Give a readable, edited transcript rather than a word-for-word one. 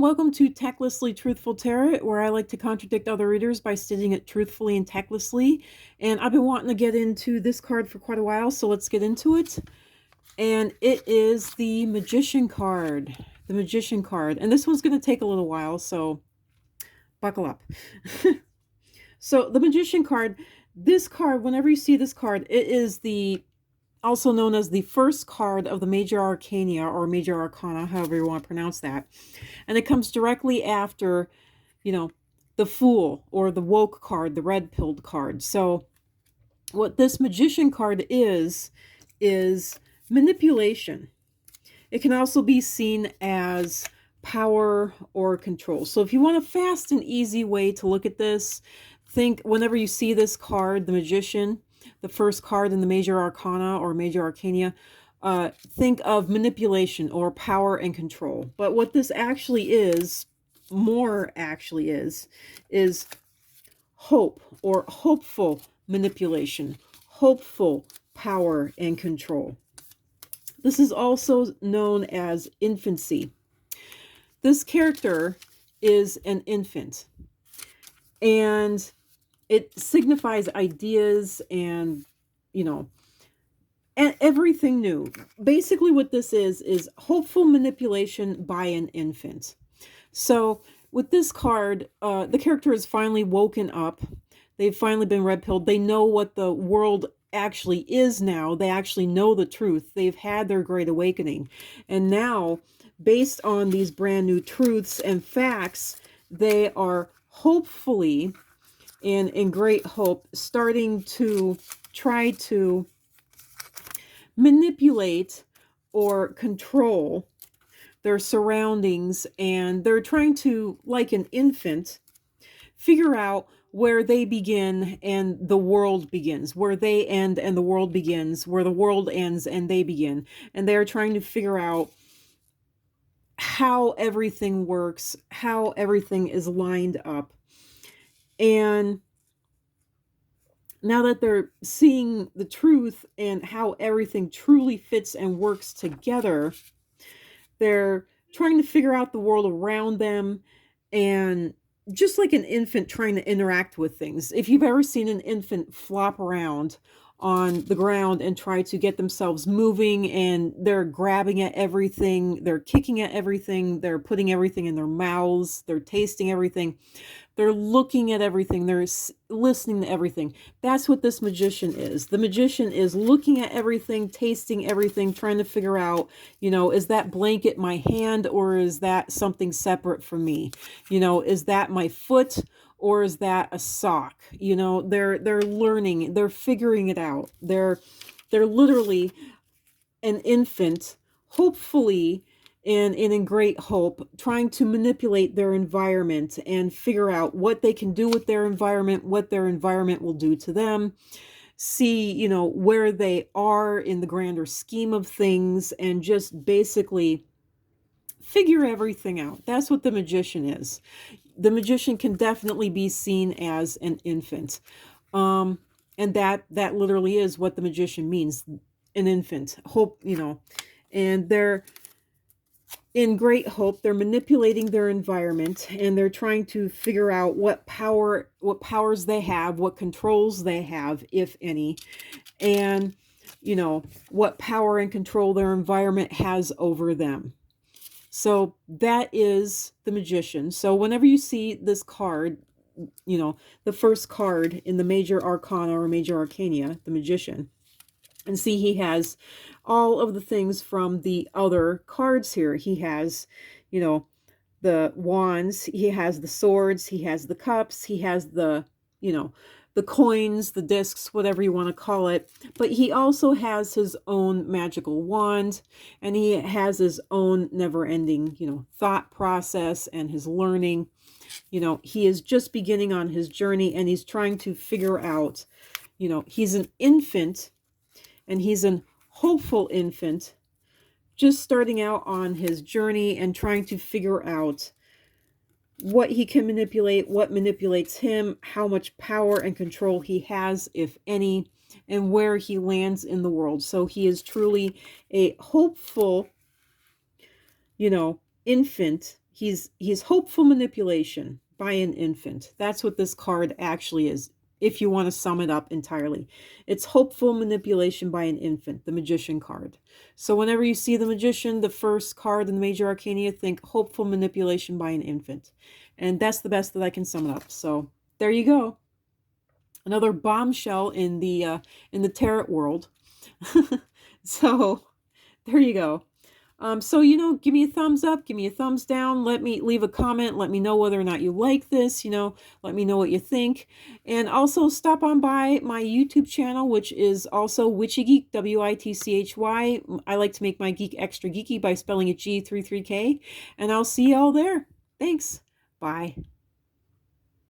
welcome to Tactlessly Truthful Tarot, where I like to contradict other readers by stating it truthfully and tactlessly. And I've been wanting to get into this card for quite a while, so let's get into it. And it is the Magician card. The Magician card. And this one's going to take a little while, so buckle up. So the Magician card, this card, whenever you see this card, it is the also known as the first card of the Major Arcana or Major Arcana, however you want to pronounce that. And it comes directly after, the Fool or the Woke card, the red pilled card. So what this Magician card is manipulation. It can also be seen as power or control. So if you want a fast and easy way to look at this, think whenever you see this card, the Magician, the first card in the Major Arcana or Major Arcana, think of manipulation or power and control. But what this actually is, is hope or hopeful manipulation, hopeful power and control. This is also known as infancy. This character is an infant, and it signifies ideas and, and everything new. Basically what this is hopeful manipulation by an infant. So with this card, the character has finally woken up. They've finally been red pilled. They know what the world actually is now. They actually know the truth. They've had their great awakening. And now, based on these brand new truths and facts, they are hopefully, and in great hope, starting to try to manipulate or control their surroundings. And they're trying to, like an infant, figure out where they begin and the world begins, where they end and the world begins, where the world ends and they begin. And they're trying to figure out how everything works, how everything is lined up. And now that they're seeing the truth and how everything truly fits and works together, they're trying to figure out the world around them, and just like an infant trying to interact with things. If you've ever seen an infant flop around on the ground and try to get themselves moving, and they're grabbing at everything, they're kicking at everything, they're putting everything in their mouths, they're tasting everything, they're looking at everything, they're listening to everything. That's what this magician is. The magician is looking at everything, tasting everything, trying to figure out, is that blanket my hand, or is that something separate from me? Is that my foot, or is that a sock? They're learning, they're figuring it out. They're literally an infant, hopefully, and in great hope, trying to manipulate their environment and figure out what they can do with their environment, what their environment will do to them, see, where they are in the grander scheme of things, and just basically figure everything out. That's what the magician is. The magician can definitely be seen as an infant. And that literally is what the magician means, an infant. Hope, and they're in great hope. They're manipulating their environment, and they're trying to figure out what powers they have, what controls they have, if any, and what power and control their environment has over them. So that is the magician. So whenever you see this card, the first card in the Major Arcana or Major Arcana, the magician, and see, he has all of the things from the other cards here. He has, the wands, he has the swords, he has the cups, he has the, the coins, the discs, whatever you want to call it. But he also has his own magical wand, and he has his own never-ending, thought process and his learning. He is just beginning on his journey, and he's trying to figure out, he's an infant, and he's an hopeful infant, just starting out on his journey and trying to figure out what he can manipulate, what manipulates him, how much power and control he has, if any, and where he lands in the world. So he is truly a hopeful, infant He's hopeful manipulation by an infant. That's what this card actually is. If you want to sum it up entirely, it's hopeful manipulation by an infant, the Magician card. So whenever you see the Magician, the first card in the Major Arcana, think hopeful manipulation by an infant. And that's the best that I can sum it up. So there you go. Another bombshell in the tarot world. So there you go. So, give me a thumbs up, give me a thumbs down, let me leave a comment, let me know whether or not you like this, let me know what you think. And also stop on by my YouTube channel, which is also Witchy Geek, Witchy. I like to make my geek extra geeky by spelling it G33K. And I'll see y'all there. Thanks. Bye.